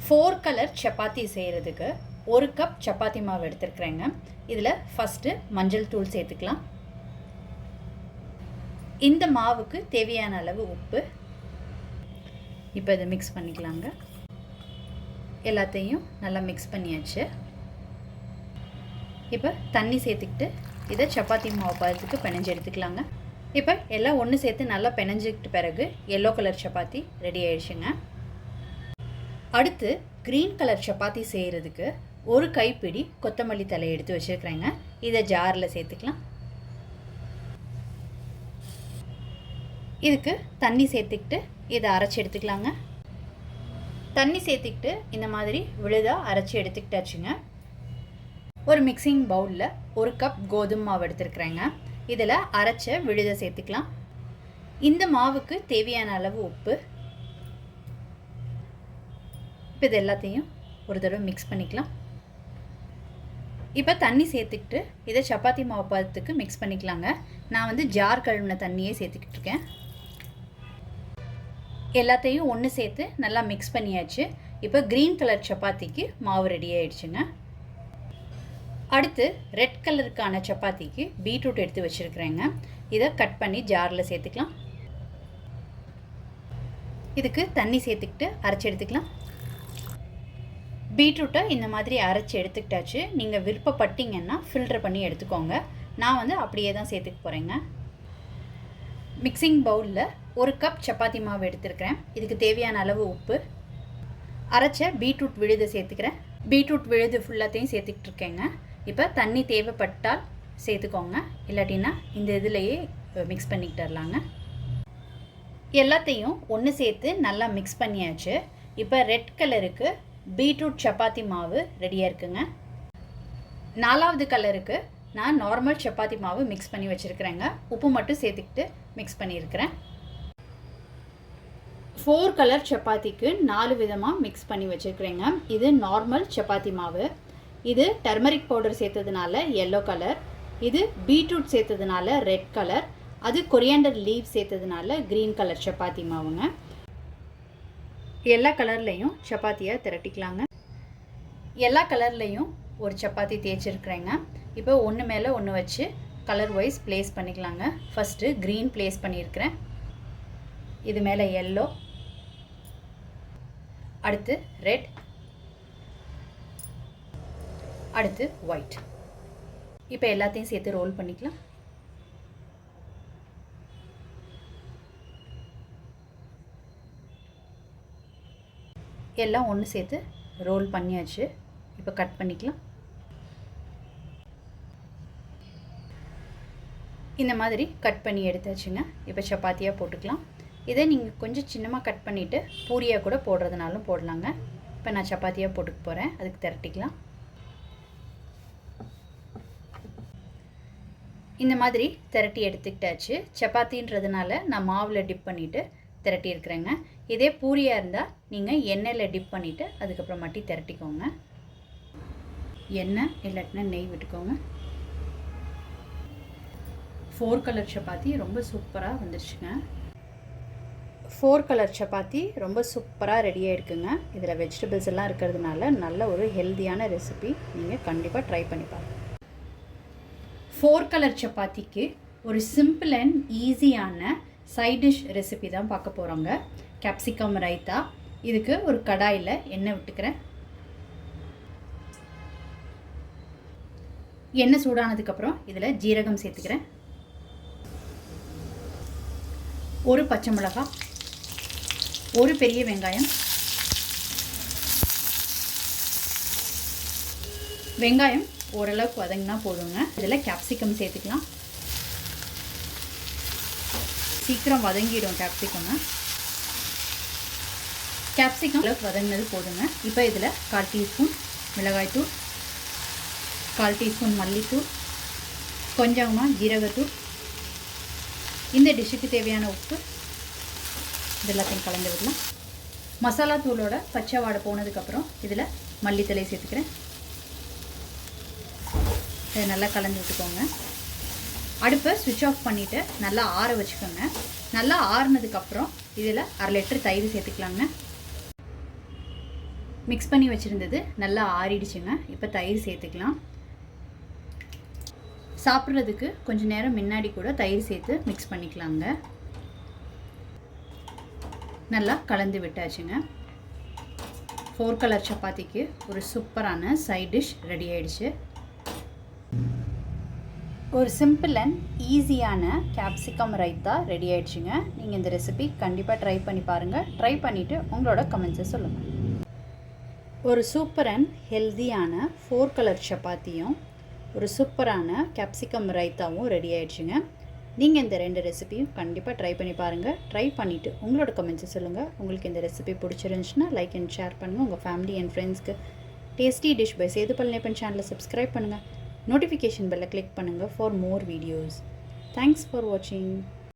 4 colour chapati செய்கிறதுக்கு 1 cup chapati மாவு எடுத்துருக்குறேங்க. இதில் ஃபஸ்ட்டு மஞ்சள் தூள் சேர்த்துக்கலாம். இந்த மாவுக்கு தேவையான அளவு உப்பு. இப்போ இதை மிக்ஸ் பண்ணிக்கலாங்க. எல்லாத்தையும் நல்லா மிக்ஸ் பண்ணியாச்சு. இப்போ தண்ணி சேர்த்துக்கிட்டு இதை சப்பாத்தி மாவு பதத்துக்கு பிணைஞ்சு எடுத்துக்கலாங்க. இப்போ எல்லாம் ஒன்று சேர்த்து நல்லா பிணைஞ்சிக்கிட்ட பிறகு எல்லோ கலர் சப்பாத்தி ரெடி ஆயிடுச்சுங்க. அடுத்து க்ரீன் கலர் சப்பாத்தி செய்கிறதுக்கு ஒரு கைப்பிடி கொத்தமல்லி தலை எடுத்து வச்சுருக்கிறேங்க. இதை ஜாரில் சேர்த்துக்கலாம். இதுக்கு தண்ணி சேர்த்துக்கிட்டு இதை அரைச்சி எடுத்துக்கலாங்க. தண்ணி சேர்த்துக்கிட்டு இந்த மாதிரி விழுதாக அரைச்சி எடுத்துக்கிட்டாச்சுங்க. ஒரு மிக்சிங் பவுலில் 1 கப் கோதுமை மாவு எடுத்துருக்குறேங்க. இதில் அரைச்ச விழுதை சேர்த்துக்கலாம். இந்த மாவுக்கு தேவையான அளவு உப்பு. இப்போ இது எல்லாத்தையும் ஒரு தடவை மிக்ஸ் பண்ணிக்கலாம். இப்போ தண்ணி சேர்த்துக்கிட்டு இதை சப்பாத்தி மாவு பதத்துக்கு மிக்ஸ் பண்ணிக்கலாங்க. நான் ஜார் கழுவின தண்ணியே சேர்த்துக்கிட்டு இருக்கேன். எல்லாத்தையும் ஒன்று சேர்த்து நல்லா மிக்ஸ் பண்ணியாச்சு. இப்போ க்ரீன் கலர் சப்பாத்திக்கு மாவு ரெடி ஆயிடுச்சுங்க. அடுத்து ரெட் கலருக்கான சப்பாத்திக்கு பீட்ரூட் எடுத்து வச்சுருக்குறேங்க. இதை கட் பண்ணி ஜாரில் சேர்த்துக்கலாம். இதுக்கு தண்ணி சேர்த்துக்கிட்டு அரைச்சி எடுத்துக்கலாம். பீட்ரூட்டை இந்த மாதிரி அரைச்சி எடுத்துக்கிட்டாச்சு. நீங்கள் விருப்பப்பட்டீங்கன்னா ஃபில்டர் பண்ணி எடுத்துக்கோங்க. நான் அப்படியே தான் சேர்த்துக்க போகிறேங்க. மிக்சிங் பவுலில் 1 கப் சப்பாத்தி மாவு எடுத்துருக்கிறேன். இதுக்கு தேவையான அளவு உப்பு, அரைச்ச பீட்ரூட் விழுதை சேர்த்துக்கிறேன். பீட்ரூட் விழுது ஃபுல்லாத்தையும் சேர்த்துக்கிட்டு இருக்கேங்க. இப்போ தண்ணி தேவைப்பட்டால் சேர்த்துக்கோங்க, இல்லாட்டினா இந்த இதிலையே மிக்ஸ் பண்ணிக்கிட்டு வரலாங்க. எல்லாத்தையும் ஒன்று சேர்த்து நல்லா மிக்ஸ் பண்ணியாச்சு. இப்போ ரெட் கலருக்கு பீட்ரூட் சப்பாத்தி மாவு ரெடியாக இருக்குங்க. 4வது கலருக்கு நான் நார்மல் சப்பாத்தி மாவு மிக்ஸ் பண்ணி வச்சுருக்கிறேங்க. உப்பு மட்டும் சேர்த்துக்கிட்டு மிக்ஸ் பண்ணியிருக்கிறேன். 4 கலர் சப்பாத்திக்கு 4 விதமாக மிக்ஸ் பண்ணி வச்சுருக்கிறேங்க. இது நார்மல் சப்பாத்தி மாவு. இது டர்மரிக் பவுடர் சேர்த்ததுனால எல்லோ கலர், இது பீட்ரூட் சேர்த்ததுனால ரெட் கலர், அது கொரியாண்டர் லீவ் சேர்த்ததுனால க்ரீன் கலர் சப்பாத்தி மாவுங்க. எல்லா கலர்லேயும் சப்பாத்தியை திரட்டிக்கலாங்க. எல்லா கலர்லேயும் ஒரு சப்பாத்தி தேய்ச்சிருக்கிறேங்க. இப்போ ஒன்று மேலே ஒன்று வச்சு கலர் வைஸ் ப்ளேஸ் பண்ணிக்கலாங்க. ஃபஸ்ட்டு க்ரீன் ப்ளேஸ் பண்ணியிருக்கிறேன். இது மேலே எல்லோ, அடுத்து ரெட், அடுத்து ஒயிட். இப்போ எல்லாத்தையும் சேர்த்து ரோல் பண்ணிக்கலாம். எல்லாம் ஒன்று சேர்த்து ரோல் பண்ணியாச்சு. இப்போ கட் பண்ணிக்கலாம். இந்த மாதிரி கட் பண்ணி எடுத்தாச்சுங்க. இப்போ சப்பாத்தியாக போட்டுக்கலாம். இதை நீங்கள் கொஞ்சம் சின்னமாக கட் பண்ணிவிட்டு பூரியாக கூட போடுறதுனாலும் போடலாங்க. இப்போ நான் சப்பாத்தியாக போட்டுக்க போகிறேன். அதுக்கு திரட்டிக்கலாம். இந்த மாதிரி திரட்டி எடுத்துக்கிட்டாச்சு. சப்பாத்தின்றதுனால நான் மாவில் டிப் பண்ணிவிட்டு திரட்டி இருக்கிறேங்க. இதே பூரியாக இருந்தால் நீங்கள் எண்ணெயில் டிப் பண்ணிவிட்டு அதுக்கப்புறம் மாட்டி திரட்டிக்கோங்க. எண்ணெய் இல்லாட்டினா நெய் விட்டுக்கோங்க. 4 கலர் சப்பாத்தி ரொம்ப சூப்பராக வந்துருச்சுங்க. 4 கலர் சப்பாத்தி ரொம்ப சூப்பராக ரெடியாக இருக்குங்க. இதில் வெஜிடபிள்ஸ் எல்லாம் இருக்கிறதுனால நல்ல ஒரு ஹெல்த்தியான ரெசிபி. நீங்கள் கண்டிப்பாக ட்ரை பண்ணி பாருங்கள். 4 கலர் சப்பாத்திக்கு ஒரு சிம்பிள் அண்ட் ஈஸியான சைட் டிஷ் ரெசிபி தான் பார்க்க போகிறோங்க. கேப்சிகம் ரைத்தா. இதுக்கு ஒரு கடாயில் எண்ணெய் விட்டுக்கிறேன். எண்ணெய் சூடானதுக்கப்புறம் இதில் ஜீரகம் சேர்த்துக்கிறேன். ஒரு பச்சை மிளகாய், ஒரு பெரிய வெங்காயம். வெங்காயம் ஓரளவுக்கு வதங்கினா போதுங்க. இதில் கேப்சிகம் சேர்த்துக்கலாம். சீக்கிரம் வதங்கிடும் கேப்சிகம். கேப்சிகம் அளவுக்கு வதங்கினது போதுங்க. இப்போ இதில் 1/4 டீஸ்பூன் மிளகாய்த்தூள், 1/4 டீஸ்பூன் மல்லித்தூள், கொஞ்சமாக ஜீரகத்தூள், இந்த டிஷ்ஷுக்கு தேவையான உப்பு, இதெல்லாத்தையும் கலந்து விடலாம். மசாலா தூளோட பச்சை வாடை போனதுக்கப்புறம் இதில் மல்லித்தலை சேர்த்துக்கிறேன். இதை நல்லா கலந்து விட்டுக்கோங்க. அடுப்பை ஸ்விட்ச் ஆஃப் பண்ணிவிட்டு நல்லா ஆற வச்சுக்கோங்க. நல்லா ஆறுனதுக்கப்புறம் இதில் 1/2 லிட்டர் தயிர் சேர்த்துக்கலாங்க. மிக்ஸ் பண்ணி வச்சுருந்தது நல்லா ஆறிடுச்சுங்க. இப்போ தயிர் சேர்த்துக்கலாம். சாப்பிட்றதுக்கு கொஞ்சம் நேரம் முன்னாடி கூட தயிர் சேர்த்து மிக்ஸ் பண்ணிக்கலாங்க. நல்லா கலந்து விட்டாச்சுங்க. 4 கலர் சப்பாத்திக்கு ஒரு சூப்பரான சைட் டிஷ் ரெடி ஆயிடுச்சு. ஒரு சிம்பிள் அண்ட் ஈஸியான கேப்சிகம் ரைத்தா ரெடி ஆயிடுச்சுங்க. நீங்கள் இந்த ரெசிபி கண்டிப்பாக ட்ரை பண்ணி பாருங்கள். ட்ரை பண்ணிவிட்டு உங்களோட கமெண்ட்ஸை சொல்லுங்கள். ஒரு சூப்பர் அண்ட் ஹெல்தியான 4 கலர் சப்பாத்தியும் ஒரு சூப்பரான கேப்சிகம் ரைத்தாவும் ரெடி ஆயிடுச்சுங்க. நீங்கள் இந்த 2 ரெசிபியும் கண்டிப்பாக ட்ரை பண்ணி பாருங்கள். ட்ரை பண்ணிவிட்டு உங்களோட கமெண்ட்ஸை சொல்லுங்கள். உங்களுக்கு இந்த ரெசிபி பிடிச்சிருந்துச்சுன்னா லைக் அண்ட் ஷேர் பண்ணுங்கள். உங்கள் ஃபேமிலி அண்ட் ஃப்ரெண்ட்ஸ்க்கு டேஸ்டி டிஷ் பை சேதுபல் நேப்பன் சேனலை சப்ஸ்கிரைப் பண்ணுங்கள். நோட்டிஃபிகேஷன் பெல்லை கிளிக் பண்ணுங்கள் for more videos. Thanks for watching.